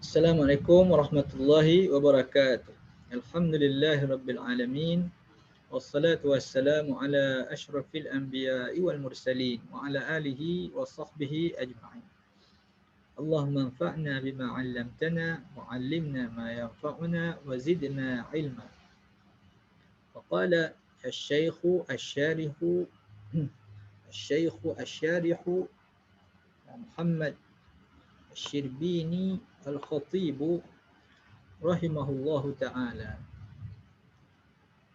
Assalamualaikum warahmatullahi wabarakatuh. Alhamdulillahi rabbil alamin. Wassalatu wassalamu ala ashrafil anbiya'i wal mursalin wa ala alihi wa sahbihi ajma'in. Allahumma anfa'na bima 'allamtana wa 'allimna ma yanfa'una wa zidna 'ilma. Wa qala asy-syaikhu asy-syarihu asy-syaikhu asy-syarihu Muhammad Asy-Syirbini Al-Khatibu rahimahullahu ta'ala.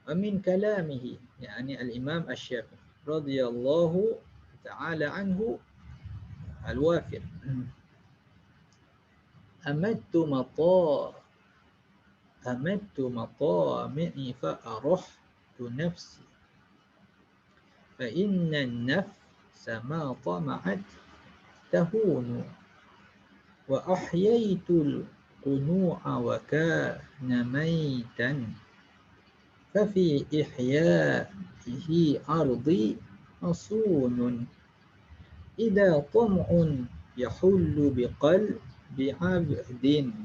Wa min kalamihi, yani al-Imam Asy-Syafi'i radhiyallahu ta'ala anhu al-wafir. Amadtu matami'i fa arahtu nafsi fa inna an-nafsa ma tama'at tahunu wa ahyaytul qunu'a wa kana maitan fa fi ihya'ihi ardi asunun idza tam'un yahullu biqalbi 'abdin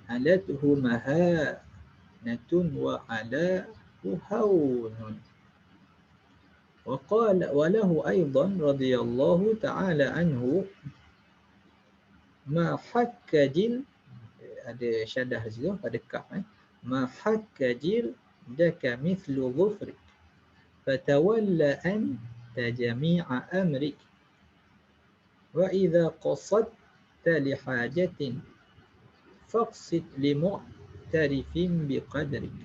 alathu mahanatun wa alahu haunun. Wa qala wa lahu aidan radhiyallahu ta'ala anhu ma hakkajil, ada syadah di situ pada kaf, ma hakkajil daka mithlu dhufrik fatawalla anta jami'a amrik wa idza qasadta li hajatin faqsid li mu'tarifin biqadrik.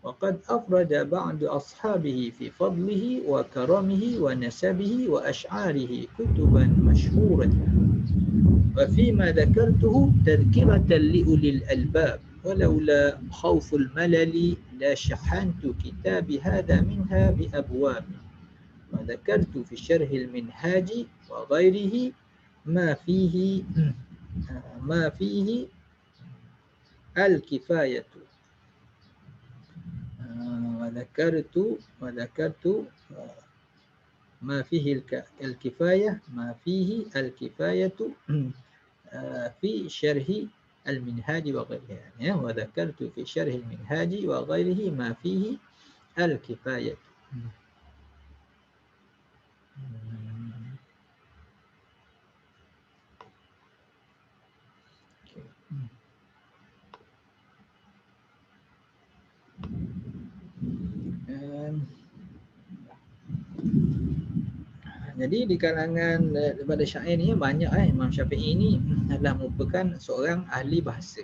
وقد أفرد بعض أصحابه في فضله وكرمه ونسبه وأشعاره كتبا مشهورة وفيما ذكرته تذكرة لأولي الألباب ولولا خوف الملل لشحنت كتاب هذا منها بأبواب وذكرت في شرح المنهاج وغيره ما فيه الكفاية وذكرت ما فيه الكفاية في شرح المنهاج وغيره وذكرت في شرح المنهاج وغيره ما فيه الكفاية. Jadi di kalangan daripada syair ni banyak Imam Syafi'i ni adalah merupakan seorang ahli bahasa.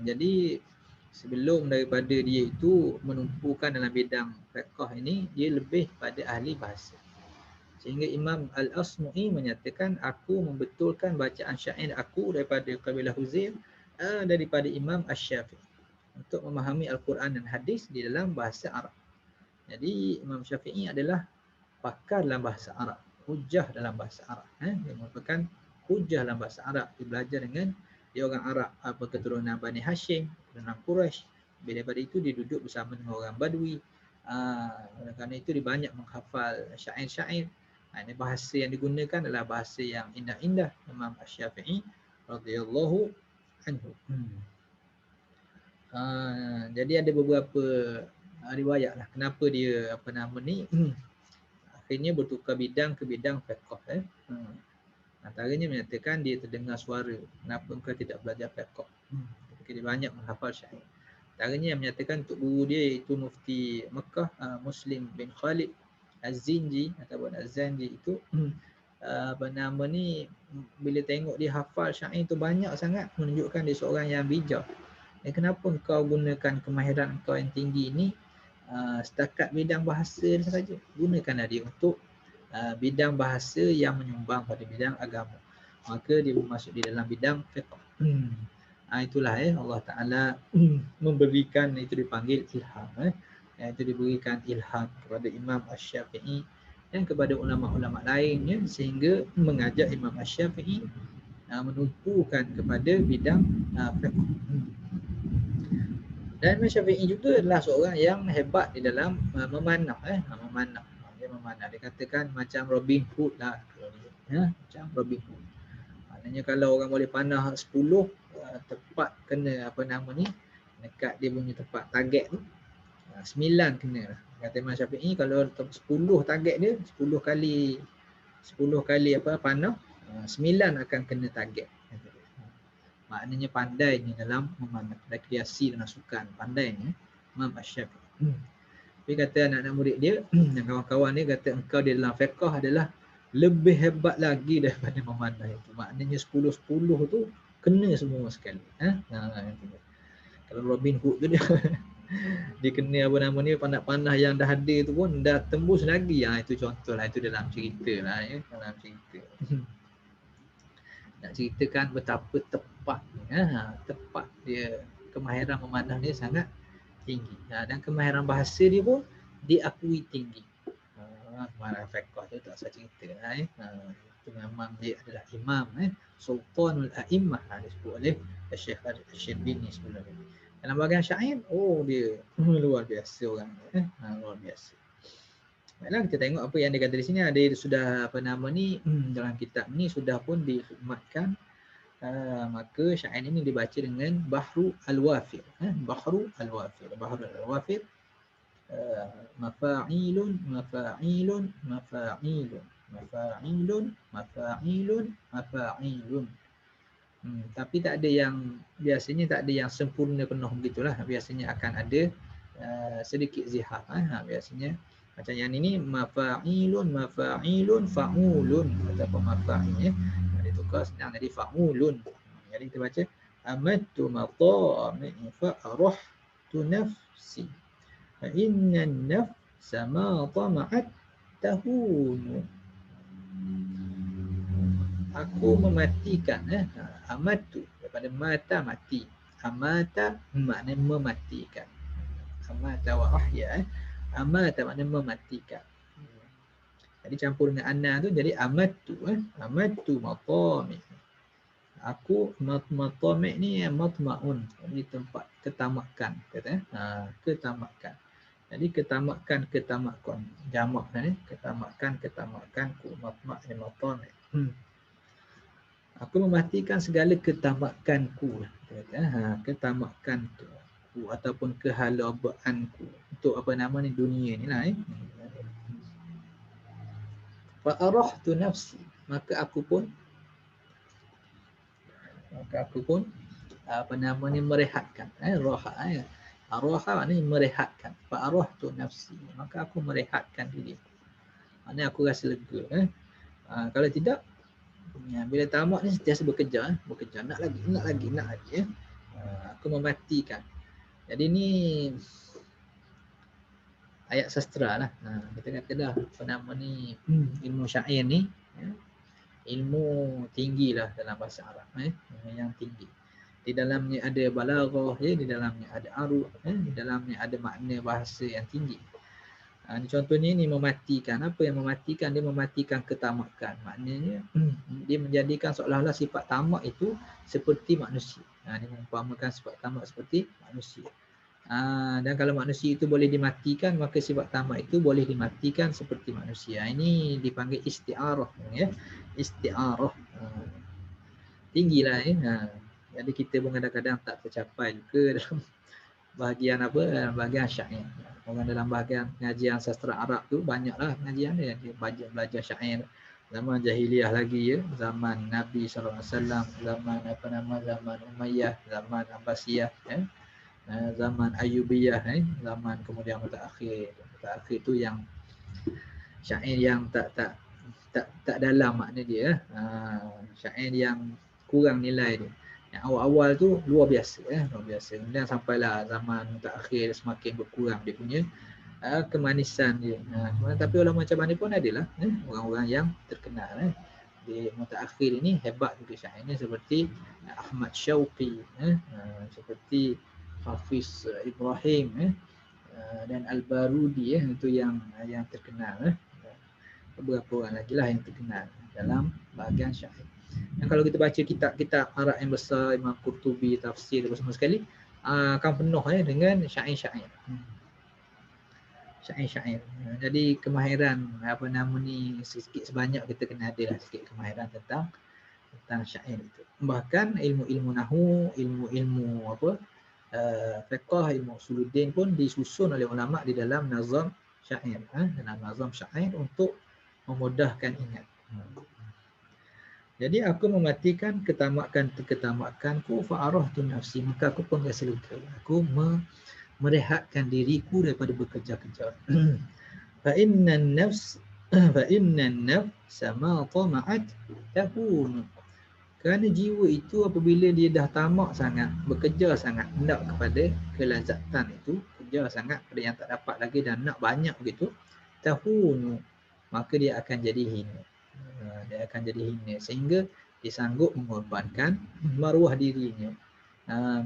Jadi sebelum daripada dia itu menumpukan dalam bidang fiqh ini, dia lebih pada ahli bahasa. Sehingga Imam Al-Asmu'i menyatakan, aku membetulkan bacaan syair aku daripada kabilah Huzail daripada Imam Asy-Syafi'i untuk memahami Al-Quran dan hadis di dalam bahasa Arab. Jadi Imam Syafi'i adalah pakar dalam bahasa Arab, hujah dalam bahasa Arab. Dia merupakan hujah dalam bahasa Arab. Dia belajar dengan dia orang Arab, apa keturunan Bani Hashim, keturunan Quraisy. Daripada itu dia duduk bersama dengan orang Badui. Kerana itu dia banyak menghafal syair-syair. Ini bahasa yang digunakan adalah bahasa yang indah-indah. Imam Asy-Syafi'i radhiyallahu anhu. Jadi ada beberapa riwayat lah kenapa dia akhirnya bertukar bidang ke bidang fiqh. Antaranya menyatakan dia terdengar suara, kenapa engkau tidak belajar fiqh? Dia banyak menghafal syair. Antaranya yang menyatakan untuk guru dia iaitu Mufti Mekah Muslim bin Khalid Az-Zinji ataupun Az-Zanji itu bila tengok dia hafal syair itu banyak sangat, menunjukkan dia seorang yang bijak. Kenapa engkau gunakan kemahiran engkau yang tinggi ini setakat bidang bahasa saja? Gunakanlah dia untuk bidang bahasa yang menyumbang pada bidang agama. Maka dia masuk di dalam bidang fiqh. Itulah Allah Ta'ala memberikan, itu dipanggil ilham. Itu diberikan ilham kepada Imam Asy-Syafi'i dan kepada ulama-ulama lainnya, sehingga mengajak Imam Asy-Syafi'i menumpukan kepada bidang fiqh. Dan Imam Syafi'i juga adalah seorang yang hebat di dalam memanah. Dia memanah. Dia katakan macam Robin Hood lah. Macam Robin Hood. Maknanya kalau orang boleh panah 10 tepat kena apa nama ni dekat dia punya tempat target tu, 9 kena lah. Kata Imam Syafi'i kalau 10 target dia, 10 kali apa panah, 9 akan kena target. Maknanya pandainya dalam memanah, rekreasi dan sukan, pandainya Imam Syafi'i. Tapi kata anak-anak murid dia dan kawan-kawan dia kata engkau di dalam fiqh adalah lebih hebat lagi daripada memanah itu. Maknanya 10-10 tu kena semua sekali. Kalau Robin Hood tu dia dia kena apa nama ni panah-panah yang dah ada tu pun dah tembus lagi. Itu contoh lah, itu dalam cerita lah ya, dalam cerita. Nak ceritakan betapa tepat tepat dia, kemahiran memanah dia sangat tinggi. Dan kemahiran bahasa dia pun diakui tinggi. Kemahiran fiqh tu tak usah cerita lah itu memang dia adalah imam Sultanul A'immah disebut oleh Syekh Al-Syibini sebelum ni. Dalam bahagian syair, dia luar biasa orang ni, luar biasa. Baiklah, kita tengok apa yang dia kata di sini. Ada sudah apa nama ni dalam kitab ni sudah pun dikhidmatkan. Maka syair ini dibaca dengan Bahru Al-Wafir. Bahru Al-Wafir. Bahru Al-Wafir. Mafa'ilun, mafa'ilun, mafa'ilun, mafa'ilun, mafa'ilun, mafa'ilun. Tapi tak ada yang, biasanya tak ada yang sempurna penuh begitulah. Biasanya akan ada sedikit zihar. Biasanya macam yang ini mafa'ilun, mafa'ilun, fa'ulun ataupun mafa'il. Ditukar senang jadi fa'ulun. Jadi kita baca amattu matami'i fa'arahtu nafsi fa inna an-nafsa ma tama'at tahunu. Aku mematikan amatu daripada mata mati. Amata maknanya mematikan. Amata wa ahya. Amata maknanya mematikan. Jadi campur dengan anna tu jadi amatu amatu matami. Aku matami ni matmaun. Jadi tempat ketamakan kata ketamakan. Jadi ketamakan jamak ni ketamakan ku matma ni matami. Aku mematikan segala ketamakanku, ketamakanku ataupun kehalabaanku untuk apa nama ni dunia ni lah. Fa arahtu nafsi, maka aku pun apa nama ni merehatkan. Raha. Raha maknanya merehatkan. Fa arahtu nafsi, maka aku merehatkan diri. Maknanya aku rasa lega. Kalau tidak, bila tamak ni sentiasa bekerja, nak lagi ya. Aku mematikan. Jadi ni ayat sastra lah. Kita kata dah apa nama ni ilmu syair ni ilmu tinggi lah dalam bahasa Arab yang tinggi. Di dalamnya ada balaghah di dalamnya ada arud di dalamnya ada makna bahasa yang tinggi. Contohnya ini mematikan. Apa yang mematikan? Dia mematikan ketamakan. Maknanya dia menjadikan seolah-olah sifat tamak itu seperti manusia. Dia mengumpamakan sifat tamak seperti manusia. Dan kalau manusia itu boleh dimatikan, maka sifat tamak itu boleh dimatikan seperti manusia. Ini dipanggil isti'arah. Isti'arah. Tinggilah jadi kita pun kadang-kadang tak tercapai juga dalam bahagian bahagian syair. Orang dalam bahagian pengajian sastra Arab tu banyaklah pengajian dia belajar syair zaman jahiliah lagi zaman Nabi SAW, zaman zaman Umayyah, zaman Abbasiyah zaman Ayyubiyah zaman kemudian mutaakhir tu yang syair yang tak dalam makna dia syair yang kurang nilai dia. Yang awal-awal tu luar biasa luar biasa. Kemudian sampailah zaman mutaakhir semakin berkurang dia punya kemanisan dia. Tapi ulama macam mana pun adalah orang-orang yang terkenal di mutaakhir ini hebat juga syairnya seperti Ahmad Syauqi seperti Hafiz Ibrahim dan Al-Barudi itu yang terkenal beberapa orang lagi lah yang terkenal dalam bahagian syair. Dan kalau kita baca kitab-kitab Arab yang besar, Imam Qurtubi, tafsir semua sekali akan penuh dengan syair-syair. Syair-syair. Jadi kemahiran apa nama ni sikit sebanyak kita kena ada lah sikit kemahiran tentang tentang syair itu. Bahkan ilmu-ilmu nahwu, ilmu-ilmu apa fiqh, ilmu usuluddin pun disusun oleh ulama di dalam nazam syair, dalam nazam syair untuk memudahkan ingat. Jadi aku mematikan ketamakanku fa'arahtu nafsi, maka aku pun rasa lega. Aku merehatkan diriku daripada bekerja-kerja. Fa innan nafs ma tama'at tahun. Kerana jiwa itu apabila dia dah tamak sangat, bekerja sangat, nak kepada kelazatan itu, kerja sangat pada yang tak dapat lagi dan nak banyak begitu, tahun, maka dia akan jadi hina. Dia akan jadi hina sehingga dia sanggup mengorbankan maruah dirinya.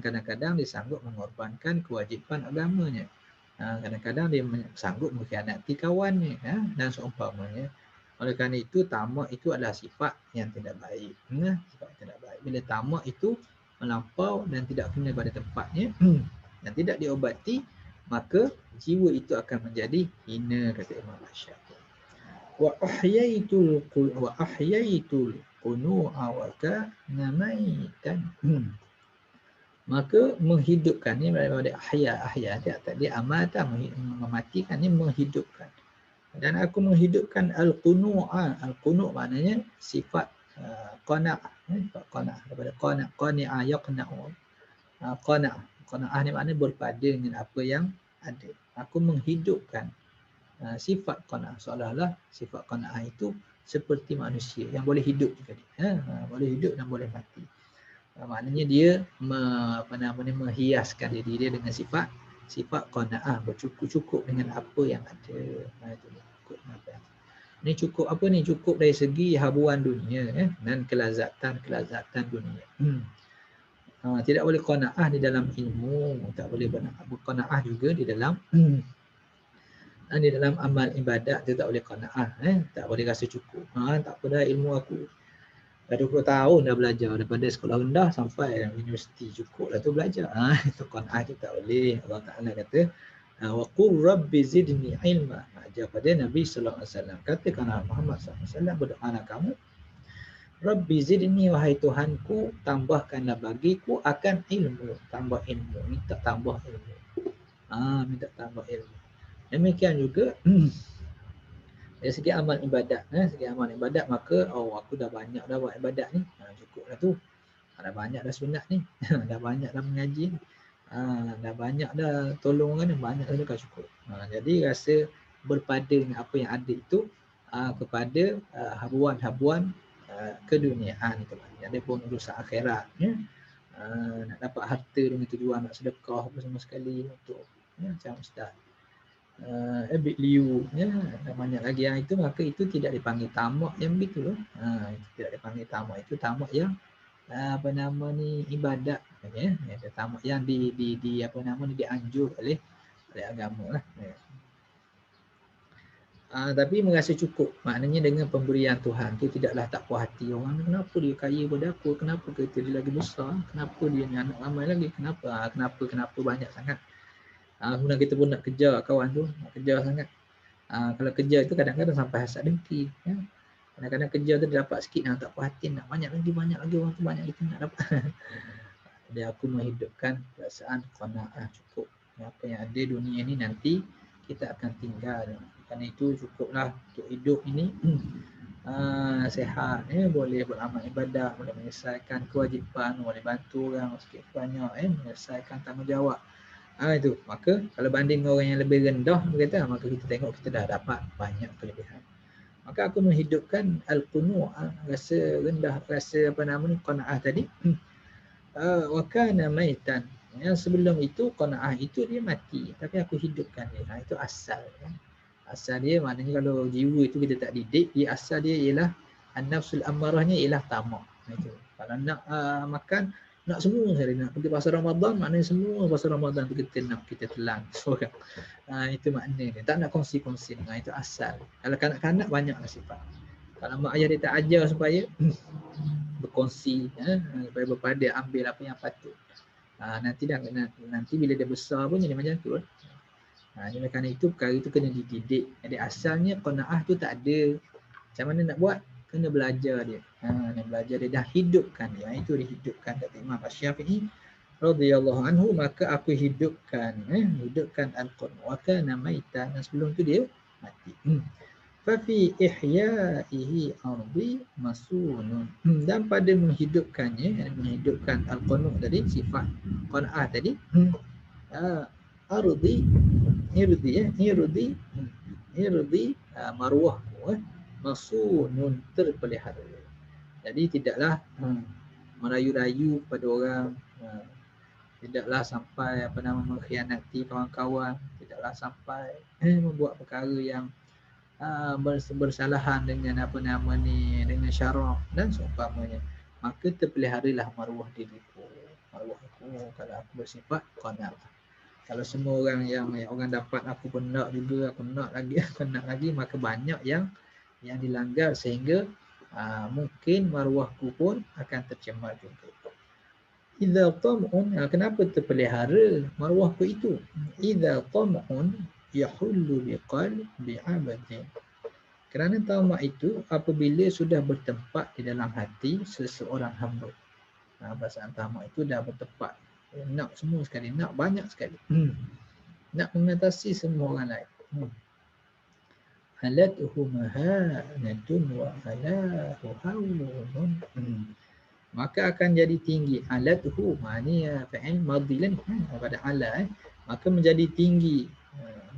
Kadang-kadang dia sanggup mengorbankan kewajipan agamanya. Kadang-kadang dia sanggup mengkhianati kawannya, dan seumpamanya. Oleh kerana itu, tamak itu adalah sifat yang tidak baik. Sifat yang tidak baik. Bila tamak itu melampau dan tidak kena pada tempatnya dan tidak diobati, maka jiwa itu akan menjadi hina, kata Imam Syafi'i. Wa ahyaitul qunu'a wa kana maitan. Maka menghidupkan ni daripada ahya dia amata, mematikan ni menghidupkan. Dan aku menghidupkan al-qunu'a. Al-qunu' maknanya sifat qana'ah, sifat qana'ah daripada qani'a yaqna'u. Qana'ah ni maknanya berpada dengan apa yang ada. Aku menghidupkan sifat qana'ah, seolah-olah sifat qana'ah itu seperti manusia yang boleh hidup juga dia. Boleh hidup dan boleh mati. Maknanya dia menghiaskan diri dia dengan sifat qana'ah, bercukup-cukup dengan apa yang ada. Ini cukup apa ni? Cukup dari segi habuan dunia dan kelazatan dunia. Tidak boleh qana'ah di dalam ilmu, tak boleh qana'ah juga di dalam amal ibadat, dia tak boleh qana'ah, tak boleh rasa cukup. Tak apa dah, ilmu aku dah 20 tahun dah belajar, daripada sekolah rendah sampai universiti, cukup lah tu belajar. Itu qana'ah tu tak boleh. Allah Ta'ala kata, wa qur rabbi zidni ilma. Ajar pada Nabi sallallahu alaihi wasallam, katakanlah Muhammad sallallahu alaihi wasallam, berdoalah kamu, rabbi zidni, wahai Tuhanku, tambahkanlah bagiku akan ilmu. Tambah ilmu, minta tambah ilmu. Minta tambah ilmu. Demikian juga dari segi amal ibadat, segi amal ibadat, maka aku dah banyak dah buat ibadat ni, cukuplah tu. Dah banyak dah sunat ni, dah banyak dah mengaji ni, dah banyak dah tolong orang ni, banyak dah kan cukup. Jadi rasa berpada dengan apa yang ada itu kepada habuan-habuan keduniaan itu. Ada pun urusan akhirat, nak dapat harta dengan tujuan nak sedekah apa semua sekali untuk macam ustaz Abid Liu, banyak lagi yang itu, maka itu tidak dipanggil tamak yang begitu. Itu tidak dipanggil tamak, itu tamak yang ibadat, ada tamak yang dianjur oleh agama lah. Tapi merasa cukup, maknanya dengan pemberian Tuhan tu tidaklah tak puas hati orang. Kenapa dia kaya pada aku, kenapa kereta dia lagi besar, kenapa dia ni anak ramai lagi, kenapa banyak sangat. Kemudian kita pun nak kejar kawan tu, nak kejar sangat. Kalau kejar itu kadang-kadang sampai hasad dengki. Kadang-kadang kejar tu dia dapat sikit, tak puas hati, nak banyak lagi, orang tu banyak lagi nak dapat. Jadi aku menghidupkan perasaan qanaah, cukup. Apa yang ada dunia ni nanti kita akan tinggal. Kerana itu cukuplah untuk hidup ini sehat, boleh beramal ibadat, boleh menyelesaikan kewajipan, boleh bantu orang sikit banyak, menyelesaikan tanggungjawab. Itu. Maka kalau banding orang yang lebih rendah, maka kita tengok kita dah dapat banyak kelebihan. Maka aku menghidupkan al-qunu', rasa rendah, rasa qanaah tadi. Wa kana maitan. Yang sebelum itu qanaah itu dia mati, tapi aku hidupkan dia. Itu asal. Asal dia maknanya kalau jiwa itu kita tak didik, dia asal dia ialah an-nafsul ammarahnya ialah tamak. Itu. Kalau nak makan, nak semua sekali, nak pergi pasar Ramadan, maknanya semua pasar Ramadan tu kita telan seorang. Itu maknanya, tak nak kongsi-kongsi. Itu asal. Kalau kanak-kanak banyaklah sifat. Kalau mak ayah dia tak ajar supaya berkongsi, supaya berpada ambil apa yang patut. Nanti bila dia besar pun jadi macam tu. Oleh kerana itu perkara itu kena dididik. Jadi asalnya qanaah tu tak ada. Macam mana nak buat? kena belajar dia. Kena belajar dia dan hidupkan dia. Itu dihidupkan kata Imam Asy-Syafi'i radhiyallahu anhu, maka aku hidupkan hidupkan al-Qur'an wa kana maitan, dan sebelum tu dia mati. Fa fi ihya'ihi ardi masunun, dan pada menghidupkannya, menghidupkan al-Qur'an tadi, sifat qanaah tadi, ardi irdi marwahku masunun, terpelihara. Jadi tidaklah merayu-rayu kepada orang, tidaklah sampai mengkhianati kawan-kawan, tidaklah sampai membuat perkara yang bersalahan dengan dengan syarak dan seumpamanya. Maka terpeliharalah maruah diriku, maruah aku, kalau aku bersifat qanaah. Kalau semua orang yang orang dapat, aku pun nak juga, aku nak lagi, maka banyak yang dilanggar sehingga mungkin maruahku pun akan tercemar juga. Idza tam'un, kenapa terpelihara maruahku itu? Idza tam'un yahullu biqalbi 'abdin. Kerana tamak itu apabila sudah bertempat di dalam hati seseorang hamba. Perasaan tamak itu dah bertempat, nak semua sekali, nak banyak sekali, nak mengatasi semua orang lain. Halatuhu mahanatun wa alahu hawlun, maka akan jadi tinggi. Halatuhu, maknanya fa'il madhilan pada ala, maka menjadi tinggi,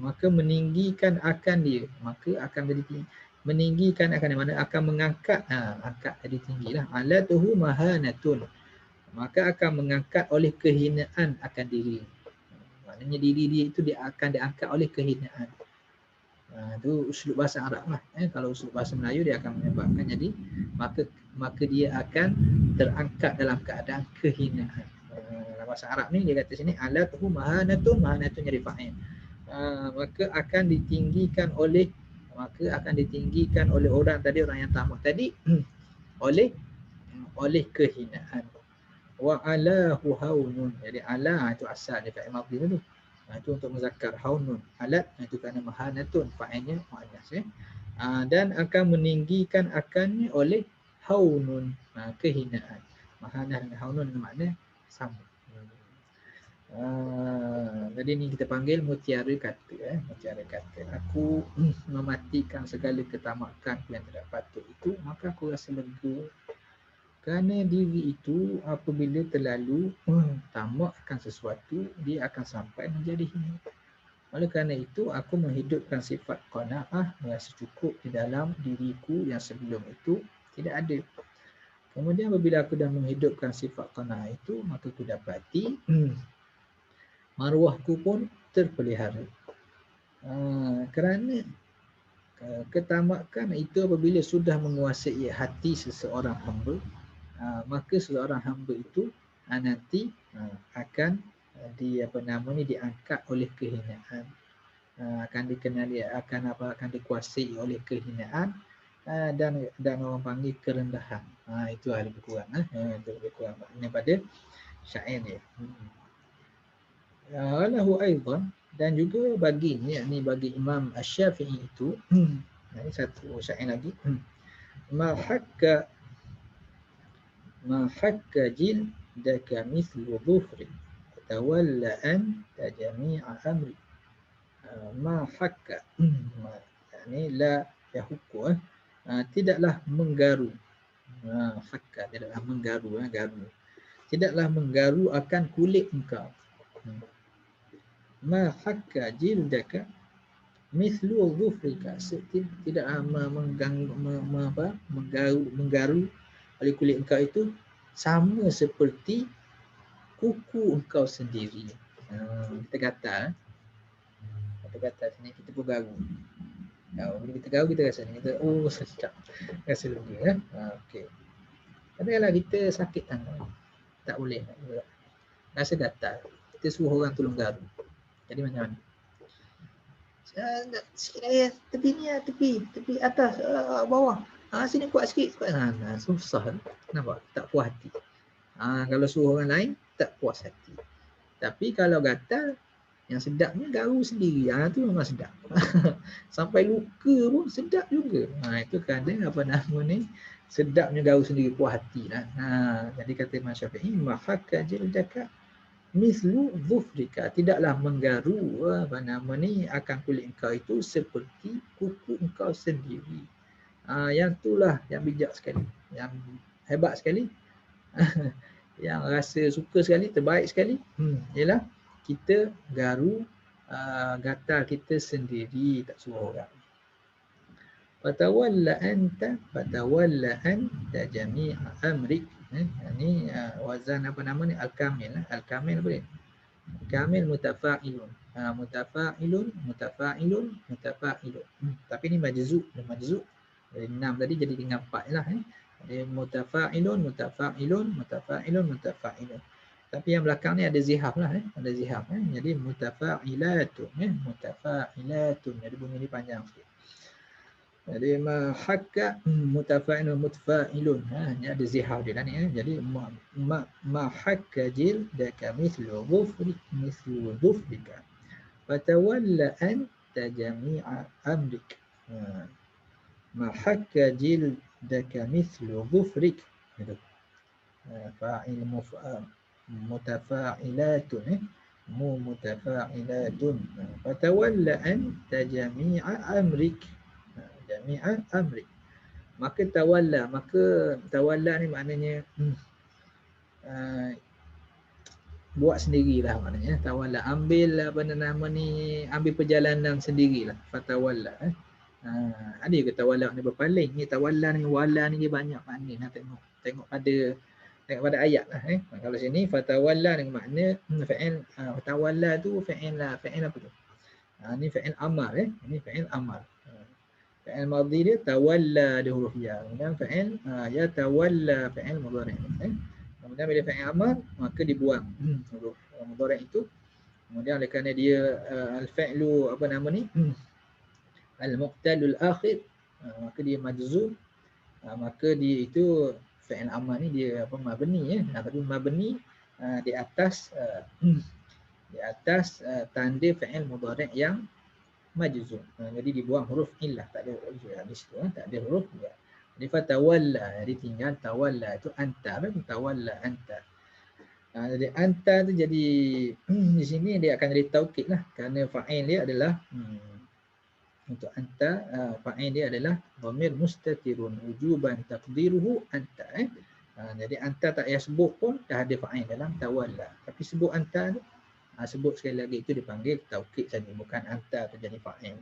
maka meninggikan akan dia, maka akan jadi tinggi. Meninggikan akan dia, mana akan mengangkat, angkat jadi tinggilah. Halatuhu mahanatun, maka akan mengangkat oleh kehinaan akan diri. Maknanya diri dia itu dia akan diangkat oleh kehinaan. Itu uslub bahasa Arab lah. Kalau uslub bahasa Melayu dia akan menyebabkan jadi maka dia akan terangkat dalam keadaan kehinaan. Bahasa Arab ni dia kata sini alatuhu mahanatun, mahanatun jadi fa'il. Maka akan ditinggikan oleh orang tadi, orang yang tamak tadi oleh kehinaan. Wa alahu haunun, jadi ala itu asal dia fa'il madhi dulu. Itu untuk muzakkar. Haunun alat, itu kerana mahanatun, fa'ilnya muannas dan akan meninggikan akannya oleh haunun, kehinaan. Mahanah dan haunun makna sama. Jadi ni kita panggil mutiara kata. Mutiara kata, aku mematikan segala ketamakan yang tidak patut itu, maka aku rasa lega. Kerana diri itu apabila terlalu tamak akan sesuatu, dia akan sampai menjadi hina. Oleh kerana itu, aku menghidupkan sifat qanaah yang secukup di dalam diriku yang sebelum itu tidak ada. Kemudian apabila aku dah menghidupkan sifat qanaah itu, maka aku dapati maruahku pun terpelihara. Kerana ketamakan itu apabila sudah menguasai hati seseorang hamba, maka seorang hamba itu nanti akan diangkat oleh kehinaan, akan dikenali, akan dikuasai oleh kehinaan, dan orang panggil kerendahan. Itu lebih kurang itu lebih kurang maknanya pada syair dia. Lahu aidan, dan juga baginya, yakni bagi Imam Asy-Syafi'i itu, ini satu syair lagi, ma hakka jildaka mithlu dhufri tawalla anta jami'a amri. Ma hakka, yakni la yahukku, tidaklah menggaru. Hakka, tidaklah menggaru, garu. Tidaklah menggaru akan kulit engkau. Ma hakka jildaka mithlu dhufrika, tidaklah menggaru oleh kulit engkau itu sama seperti kuku engkau sendiri. Kita gatal sini, kita pun garu. Bila kita garu, kita rasa ni, kita sedap, rasa lega. Okey. Tapi kalau kita sakit tangan, tak boleh, rasa gatal, kita suruh orang tolong garu. Jadi macam mana? Sikit lagi, tepi ni, tepi atas, bawah. Sini kuat sikit. Susah. Kenapa? Tak puas hati. Kalau suruh orang lain, tak puas hati. Tapi kalau gatal, Yang sedapnya garu sendiri. Tu memang sedap. Sampai luka pun sedap juga. Itu kadang apa nama ni, sedapnya garu sendiri, puas hati lah. Jadi kata Imam Syafi'i, mahakka jildaka mislu dhufrika, tidaklah menggaru apa nama ni akan kulit engkau itu seperti kuku engkau sendiri. Yang itulah yang bijak sekali, yang hebat sekali, yang rasa suka sekali, terbaik sekali, ialah kita garu gatal kita sendiri, tak suruh orang. Fatawalla anta jami'a amrik. Ini wazan apa nama ni, al-kamil. Al-kamil boleh. Kamil mutafa'ilun. Mutafa'ilun. Tapi ni majzuk. Dari 6 tadi jadi dengan 4 lah. Mutafa'ilun. Tapi yang belakang ni ada zihab lah. Ada zihab. Jadi mutafa'ilatun. Jadi bunyi ni panjang sikit. Jadi mahakka mutafa'ilun mutafa'ilun. Ni ada zihab dia ni. Jadi mahakka jildaka mithlu dhufrika fatawalla anta jami'a amrik. Mahakka jildaka mithlu dhufrik. Fa'il mutafa'ilatun. Mutafa'ilatun. Fatawalla anta jami'a amrik. Jami'a amri. Maka tawalla ni maknanya buat sendirilah maknanya. Tawalla, ambil apa nama ni, ambil perjalanan sendirilah. Fatawalla. Ada ke tawalla ni berpaling? Ni tawalla ni, wala ni dia banyak makna. Tengok pada ayat lah. Kalau sini fatawalla ni makna fa'il, tawalla tu fa'il apa tu? Ni fa'il amal. Ini fa'il amal. Fa'il madhi dia tawalla, dia huruf ya. Kemudian fa'il yatawalla, fa'il mudhari'. Kemudian bila fa'il amar, maka dibuang huruf mudhari' itu. Kemudian oleh kerana dia al-fa'lu apa nama ni, al-muqtalul akhir, maka dia majzum. Maka dia itu fa'il amar ni dia apa, mabni tapi mabni di atas tanda fa'il mudhari' yang majzum. Jadi dibuang huruf illah, tak ada di situ, tak ada huruf ya. Jadi fatawalla, jadi tinggal tawalla itu anta, tawalla anta. Jadi anta tu jadi di sini dia akan jadi taukid lah, kerana fa'il dia adalah untuk anta, fa'il dia adalah dhamir mustatirun wujuban taqdiruhu anta. Jadi anta tak payah sebut pun dah ada fa'il dalam tawalla. Tapi sebut anta tu, sebut sekali lagi, itu dipanggil taukid saja, bukan anta tu jadi fa'il.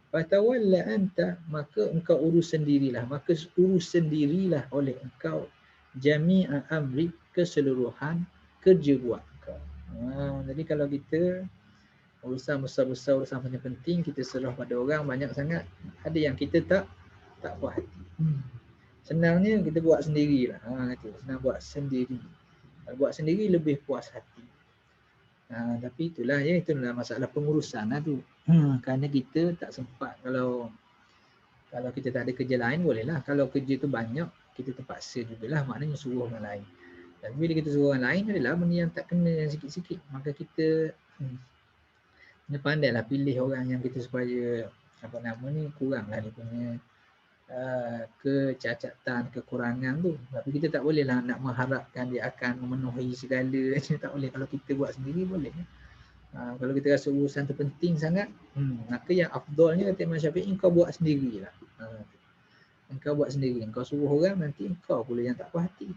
Fatawalla anta, maka engkau urus sendirilah, oleh engkau jami'a amri, keseluruhan kerja buat engkau. Jadi kalau kita urusan besar-besar, urusan penting, kita serah pada orang banyak sangat, ada yang kita tak puas hati. Senangnya kita buat sendirilah. Senang buat sendiri. Kalau buat sendiri lebih puas hati. Tapi itulah masalah pengurusan lah tu. Kerana kita tak sempat, kalau kita tak ada kerja lain bolehlah. Kalau kerja tu banyak, kita terpaksa jugalah, maknanya suruh orang lain. Dan bila kita suruh orang lain adalah benda yang tak kena, yang sikit-sikit, maka kita pandailah pilih orang yang kita supaya apa nama ni, kuranglah dia punya kecacatan, kekurangan tu. Tapi kita tak bolehlah nak mengharapkan dia akan memenuhi segala. Tak boleh. Kalau kita buat sendiri boleh. Kalau kita rasa urusan terpenting sangat, maka yang afdalnya kata Imam Syafi'i, engkau buat sendirilah. Engkau buat sendiri. Engkau suruh orang, nanti engkau pula yang tak puas hati.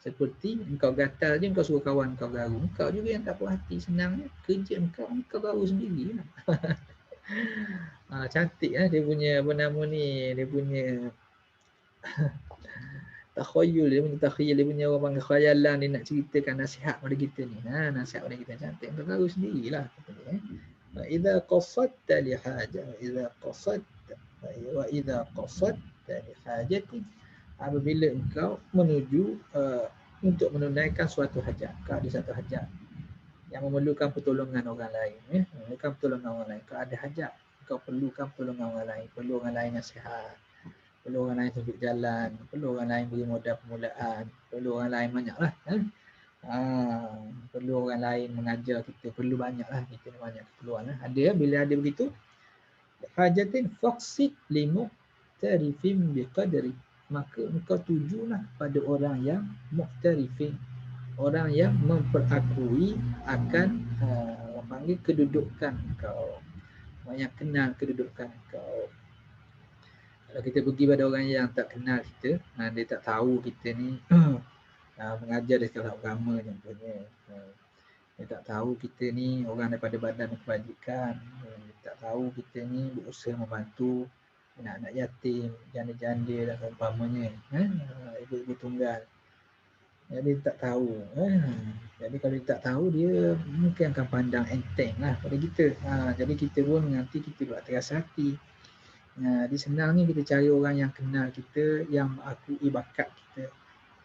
Seperti engkau gatal je, engkau suruh kawan engkau garu, engkau juga yang tak puas hati. Senangnya kerja engkau garu sendirilah. Cantik lah dia punya apa nama ni, dia punya takhayul, dia punya orang panggil khayalan, dia nak ceritakan nasihat pada kita ni. Nasihat pada kita cantik, engkau garu sendirilah. Wa idza qasadta li hajati, apabila engkau menuju untuk menunaikan suatu hajat, kau ada satu hajat yang memerlukan pertolongan orang lain, kau ada hajat, kau perlukan pertolongan orang lain, perlu orang lain nasihat, perlu orang lain tunjuk jalan, perlu orang lain beri modal permulaan, perlu orang lain banyaklah. Perlu orang lain mengajar kita, perlu banyaklah, kita ni banyak keperluan lah. Ada bila ada begitu, hajatin faqsid li muqtarifin biqadri, maka engkau tujulah pada orang yang muqtarifin, orang yang memperakui akan orang panggil kedudukan kau, orang yang kenal kedudukan kau. Kalau kita pergi pada orang yang tak kenal kita, dia tak tahu kita ni mengajar dari kelas agama contohnya, dia tak tahu kita ni orang daripada badan kebajikan, dia tak tahu kita ni berusaha membantu anak-anak yatim, janda-janda dan seumpamanya, ibu-ibu tunggal. Jadi tak tahu. Jadi kalau dia tak tahu, dia mungkin akan pandang enteng lah pada kita. Jadi kita pun nanti kita buat teras hati. Jadi senang ni kita cari orang yang kenal kita, yang mengakui bakat kita.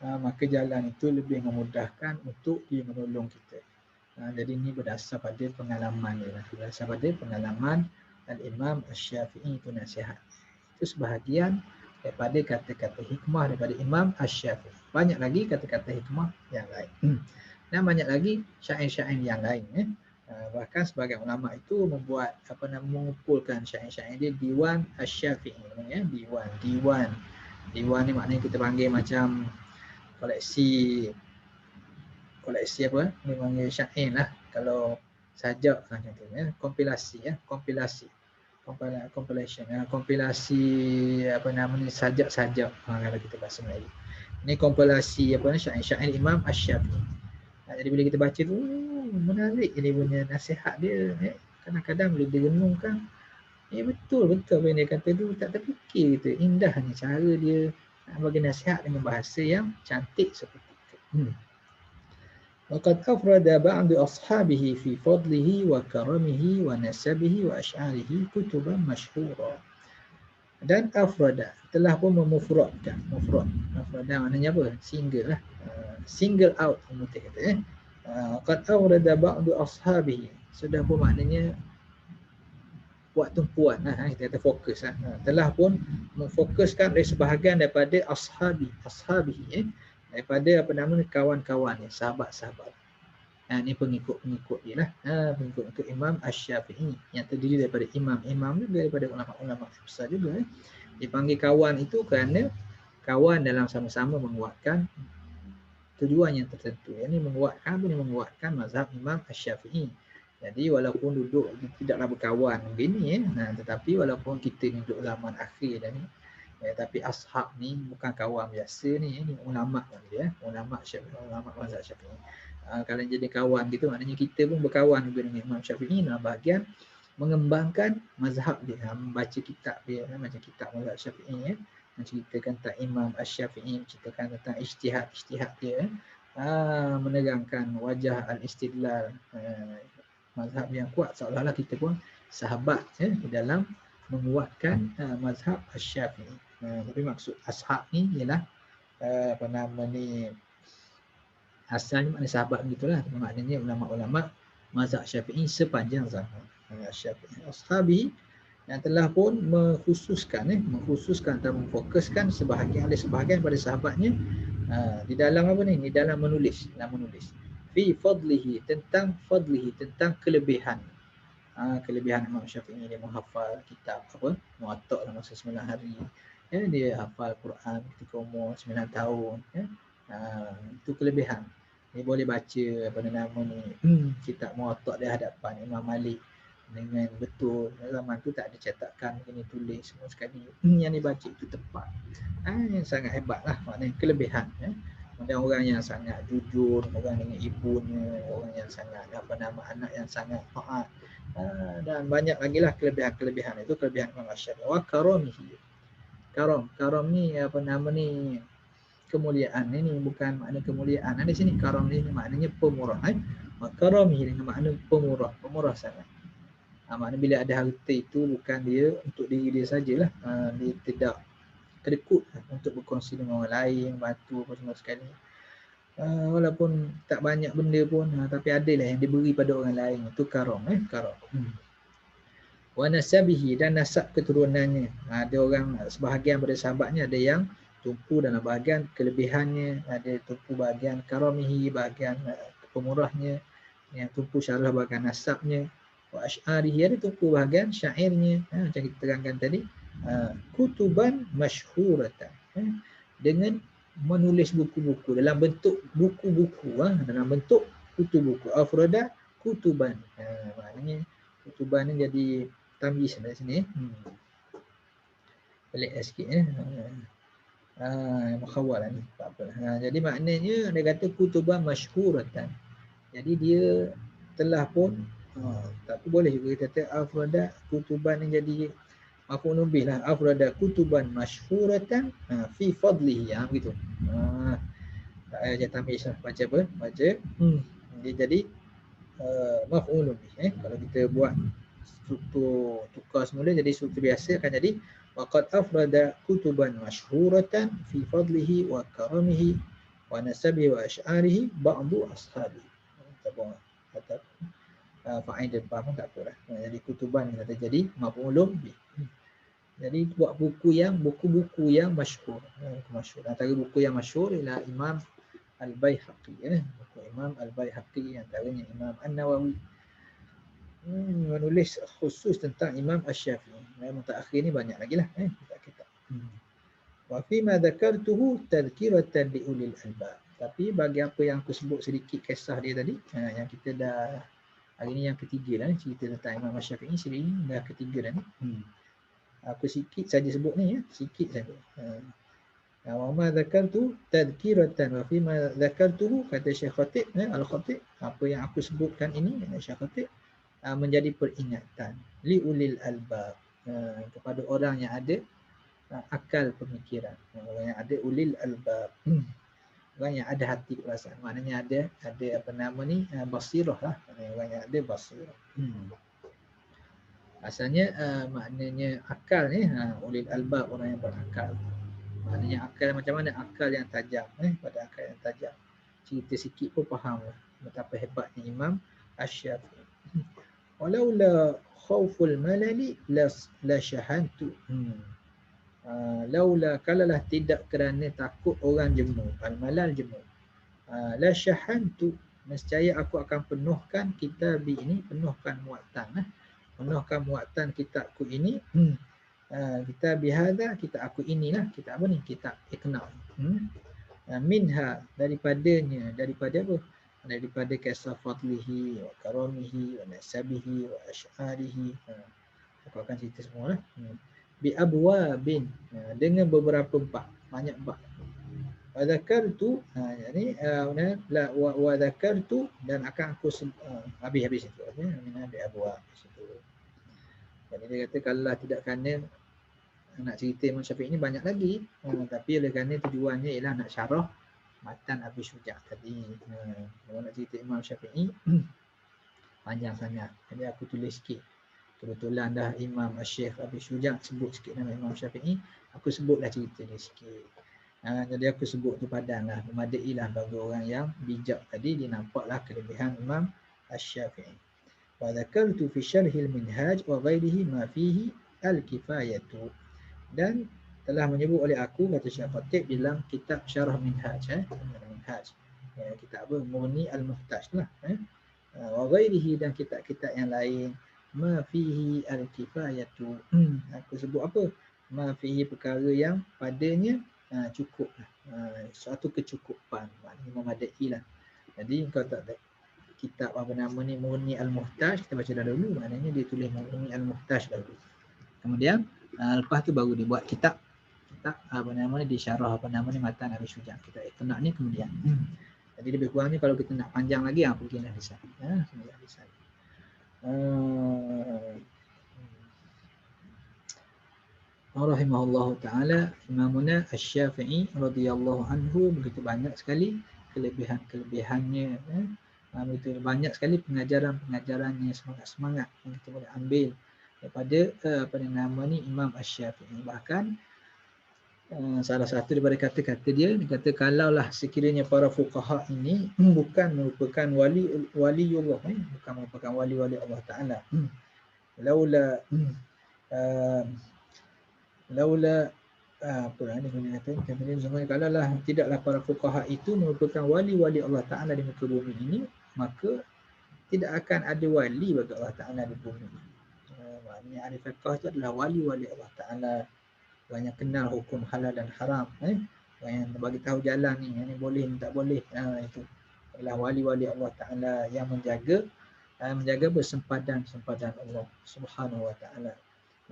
Maka jalan itu lebih memudahkan untuk dia menolong kita. Jadi ini berdasar pada pengalaman dia. Berdasar pada pengalaman Al-Imam Asy-Syafi'i itu nasihat. Itu sebahagian daripada kata-kata hikmah daripada Imam Asy-Syafi'i. Banyak lagi kata-kata hikmah yang lain. Dan banyak lagi syair-syair yang lain. Bahkan sebagai ulama itu membuat mengumpulkan syair-syair dia Diwan Asy-Syafi'i. Diwan ni maknanya kita panggil macam koleksi apa? Dia panggil syair lah. Kalau sajak lah contohnya, kompilasi. Compilation, kompilasi sajak-sajak kalau kita bahasa Melayu. Ini kompilasi syair-syair Imam Asy-Syafi'i. Jadi bila kita baca tu menarik ini punya nasihat dia. Kadang-kadang bila dia renungkan, betul apa yang dia kata tu, tak terfikir kita. Indahnya cara dia bagi nasihat dengan bahasa yang cantik seperti itu. وقد أفرد بعض أصحابه في فضله وكرمه ونسبه وأشعاره كتبا مشهورة. Dan afrada telah pun memufradkan. Afrada maknanya apa? Single lah. Single out kita kata. Qad awrada ba'du ashabihi. Sudah pun maknanya buat tumpuan lah, kita kata fokus lah. Telah pun memfokuskan dari sebahagian daripada ashabihi, daripada kawan-kawannya, sahabat-sahabat. Ini pengikut-pengikut dia lah. Pengikut Imam Asy-Syafi'i yang terdiri daripada imam daripada ulama-ulama besar juga. Dipanggil kawan itu kerana kawan dalam sama-sama menguatkan tujuan yang tertentu. Ini menguatkan mazhab Imam Asy-Syafi'i. Jadi walaupun duduk tidaklah berkawan begini, tetapi walaupun kita duduk zaman akhir dah ni, tapi ashab ni bukan kawan biasa ni, ini ulama dia, ulama mazhab Syafi'i. Kalau jadi kawan gitu, maknanya kita pun berkawan dengan Imam Syafi'i dalam bahagian mengembangkan mazhab dia, membaca kitab dia, macam kitab mazhab Syafi'i, menceritakan tentang Imam Asy-Syafi'i, menceritakan tentang ijtihad dia, menegangkan wajah al-istidlal, mazhab yang kuat, seolah-olah kita pun sahabat di dalam menguatkan mazhab Asy-Syafi'i. Tapi maksud ashab ni ialah asalnya makna sahabat begitulah, maknanya ulama-ulama mazhab Syafi'i sepanjang zaman. Syafi'i ashabi yang telah pun mengkhususkan atau memfokuskan sebahagian pada sahabatnya di dalam di dalam menulis fi fadlihi, tentang kelebihan Imam Syafi'i. Dia menghafal kitab Muwatta dalam masa 9 hari. Dia hafal Quran ketika umur 9 tahun. Itu kelebihan. Dia boleh baca kitab Muwatta di hadapan Imam Malik dengan betul. Zaman tu tak ada cetakan, kena tulis semua sekali. Yang dibaca itu tepat. Yang sangat hebat lah, maknanya kelebihan. Dan orang yang sangat jujur, orang dengan ibunya, orang yang sangat anak yang sangat taat, dan banyak lagi lah kelebihan itu, kelebihan Imam Asy-Syafi'i. Wa karamihi. Karam ni kemuliaan. Ini bukan makna kemuliaan. Di sini karam ni maknanya pemurah. Karamihi dengan makna pemurah sangat. Makna bila ada harta itu bukan dia untuk diri dia sajalah. Dia tidak kedekut untuk berkongsi dengan orang lain, bantu apa semua sekali. Walaupun tak banyak benda pun, tapi adalah yang diberi pada orang lain. Itu karam. Wa nasabihi, dan nasab keturunannya. Ada orang, sebahagian pada sahabatnya ada yang tumpu dalam bahagian kelebihannya, ada tumpu bahagian karamihi, bahagian pemurahnya, yang tumpu syarah bahagian nasabnya, wa asy'arihi, ada tumpu bahagian syairnya, macam kita terangkan tadi, kutuban masyhuratan, dengan menulis buku-buku dalam bentuk buku-buku, dalam bentuk kutu-buku, afrada kutuban, maknanya kutuban ni jadi tamyiz dari sini. Pelik sikit mukhawwal ni, tak apa. Jadi maknanya dia kata kutuban masyhuratan. Jadi dia telah pun tapi boleh juga kita kata afrada kutuban ni jadi maf'ulun bih lah, afrada kutuban masyhuratan fi fadlihi, begitu. Tak payah tamyiz lah, baca apa? Baca dia jadi maf'ulun bih. Kalau kita buat struktur tukar semula jadi struktur biasa akan jadi waqad afrada kutuban masyhuratan fi fadlihi wa karamihi wa nasabihi wa asy'arihi ba'du ashabi. Kata fa'il dan faham tak apa dah. Jadi kutuban kata jadi maf'ulun bih. Jadi buat buku yang masyhur. Antara buku yang masyhur ialah Imam Al-Baihaqi, buku Imam Al-Baihaqi, antaranya Imam An-Nawawi menulis khusus tentang Imam Asy-Syafi'i. Yang mutaakhir ni banyak lagi lah kitab. Wa fi ma dzakartuhu tadhkiratan li ulil albab. Tapi bagi apa yang aku sebut sedikit kisah dia tadi, yang kita dah hari ni yang ketiga dah ni, cerita tentang Imam Asy-Syafi'i siri ni dah ketiga dah ni. Aku sikit saja sebut ni, sikit saja. Wa ma dzakartu tadhkiratan wa fi ma dzakartuhu, kata Syekh Khatib Al-Khatib, apa yang aku sebutkan ini Syekh Khatib menjadi peringatan li ulil albab, kepada orang yang ada akal pemikiran, orang yang ada ulil albab, orang yang ada hati perasaan, maknanya ada apa nama ni, basirah lah, orang yang ada basirah. Asalnya maknanya akal ni, ulil albab, orang yang berakal. Maknanya akal macam mana? Akal yang tajam, pada akal yang tajam. Cerita sikit pun faham lah betapa hebatnya Imam Asy-Syafi'i. Walaula khauful malali la syahantu. Laula, kalalah tidak kerana takut orang jemu, al-malal jemu. La syahantu, nescaya aku akan penuhkan kitab ini, penuhkan muatan, penuhkan muatan kitabku ini. Kitab bihadza, kitab aku inilah, kitab apa ni? Kitab Iqna'. Minha, daripadanya, daripada apa? Daripada kisah fadlihi wa karamihi wa nasabihi wa asy'arihi. Aku akan cerita semua lah. Bi abwabin, dengan beberapa bab, banyak bab. Wa dzakartu, yani wa dzakartu, dan akan aku habis itu. Min bi abwab situ. Jadi dia kata kalau tidak kerana nak cerita Imam Syafi'i ni banyak lagi, tapi oleh kerana tujuannya ialah nak syarah matan Abi Syuja' tadi. Kalau nak cerita Imam Syafi'i panjang sangat, jadi aku tulis sikit. Kebetulan dah Imam Syekh Abi Syuja' sebut sikit nama Imam Syafi'i, aku sebutlah cerita dia sikit. Jadi aku sebut tu padan lah, memadai lah bagi orang yang bijak tadi, dia nampaklah kelebihan Imam Asy-Syafi'i. Wa dzakartu fi syarhil minhaj wa ghairihi ma fihi al-kifayatu, dan telah menyebut oleh aku, kata Syekh Khatib, dalam kitab Syarah Minhaj, Minhaj, kitab apa? Mughni Al-Muhtaj lah, wa ghairihi, dan kitab-kitab yang lain, ma fihi al-kifayatu. Aku sebut apa? Ma fihi, perkara yang padanya cukup lah, suatu kecukupan, maknanya memadai lah. Jadi kau tak ada kitab apa nama ni, Mughni Al-Muhtaj, kita baca dah dulu, maknanya dia tulis Mughni Al-Muhtaj dulu. Kemudian lepas tu baru dia buat kitab apa nama ni, disyarah apa nama ni, matan Abi Syuja', kitab Iqna' ni kemudian. Jadi lebih kurangnya kalau kita nak panjang lagi, pergilah di sana. Di sana. Rahimahullahu ta'ala, Imamuna Asy-Syafi'i radhiyallahu anhu, begitu banyak sekali kelebihan-kelebihannya, begitu banyak sekali pengajaran-pengajarannya, semangat-semangat yang kita boleh ambil daripada apa nama ni, Imam Asy-Syafi'i. Bahkan salah satu daripada kata-kata dia kata, kalaulah sekiranya para fuqaha ini bukan merupakan waliullah, bukan merupakan wali-wali Allah Ta'ala, laula apa ni guna kata kemudian zaman kalau lah tidaklah para fuqaha itu merupakan wali-wali Allah Taala di muka bumi ini, maka tidak akan ada wali bagi Allah Taala di bumi ini. Maknanya ahli fiqh itu adalah wali-wali Allah Taala, orang yang kenal hukum halal dan haram, orang yang bagi tahu jalan ni, yang ni boleh ni tak boleh. Itu adalah wali-wali Allah Taala yang menjaga bersempadan Allah Subhanahu Wa Taala.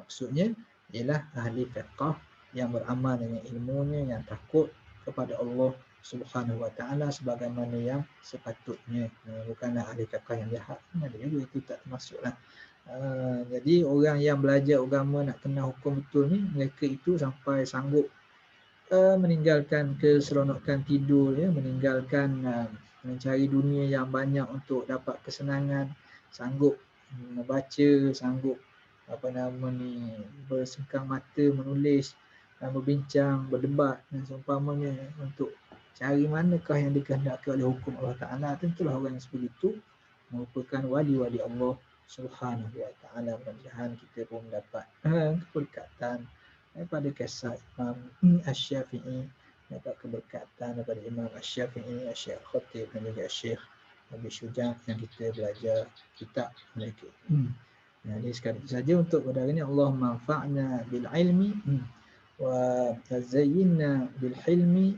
Maksudnya ialah ahli fiqh yang beramal dengan ilmunya, yang takut kepada Allah Subhanahu Wa Taala sebagaimana yang sepatutnya. Bukanlah ahli fiqh yang jahat. Ada juga itu tak termasuklah. Jadi orang yang belajar agama nak kenal hukum betul ni, mereka itu sampai sanggup meninggalkan keseronokan tidur, meninggalkan mencari dunia yang banyak untuk dapat kesenangan, sanggup membaca, sanggup bersengkang mata menulis, berbincang, berdebat dan seumpamanya untuk cari manakah yang dikehendaki oleh hukum Allah Taala. Tentulah orang yang seperti itu merupakan wali-wali Allah Subhanahu Wa Taala. Mudah-mudahan kita pun mendapat keberkatan daripada kisah Imam Asy-Syafi'i, dapat keberkatan daripada Imam Asy-Syafi'i, Asy-Syaikh Khatib dan juga Syekh Abi Syuja yang kita belajar kitab mereka. Jadi sekali saja untuk pada hari ini. Allahumma anfa'na bil ilmi wa zayyinna bil hilmi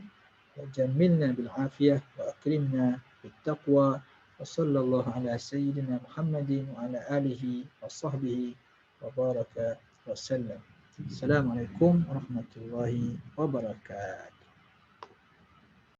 wa jammilna bil afiyah wa akrimna bit taqwa wa sallallahu ala sayyidina Muhammadin wa ala alihi wa sahbihi wa baraka wa sallam. Assalamualaikum warahmatullahi wabarakatuh.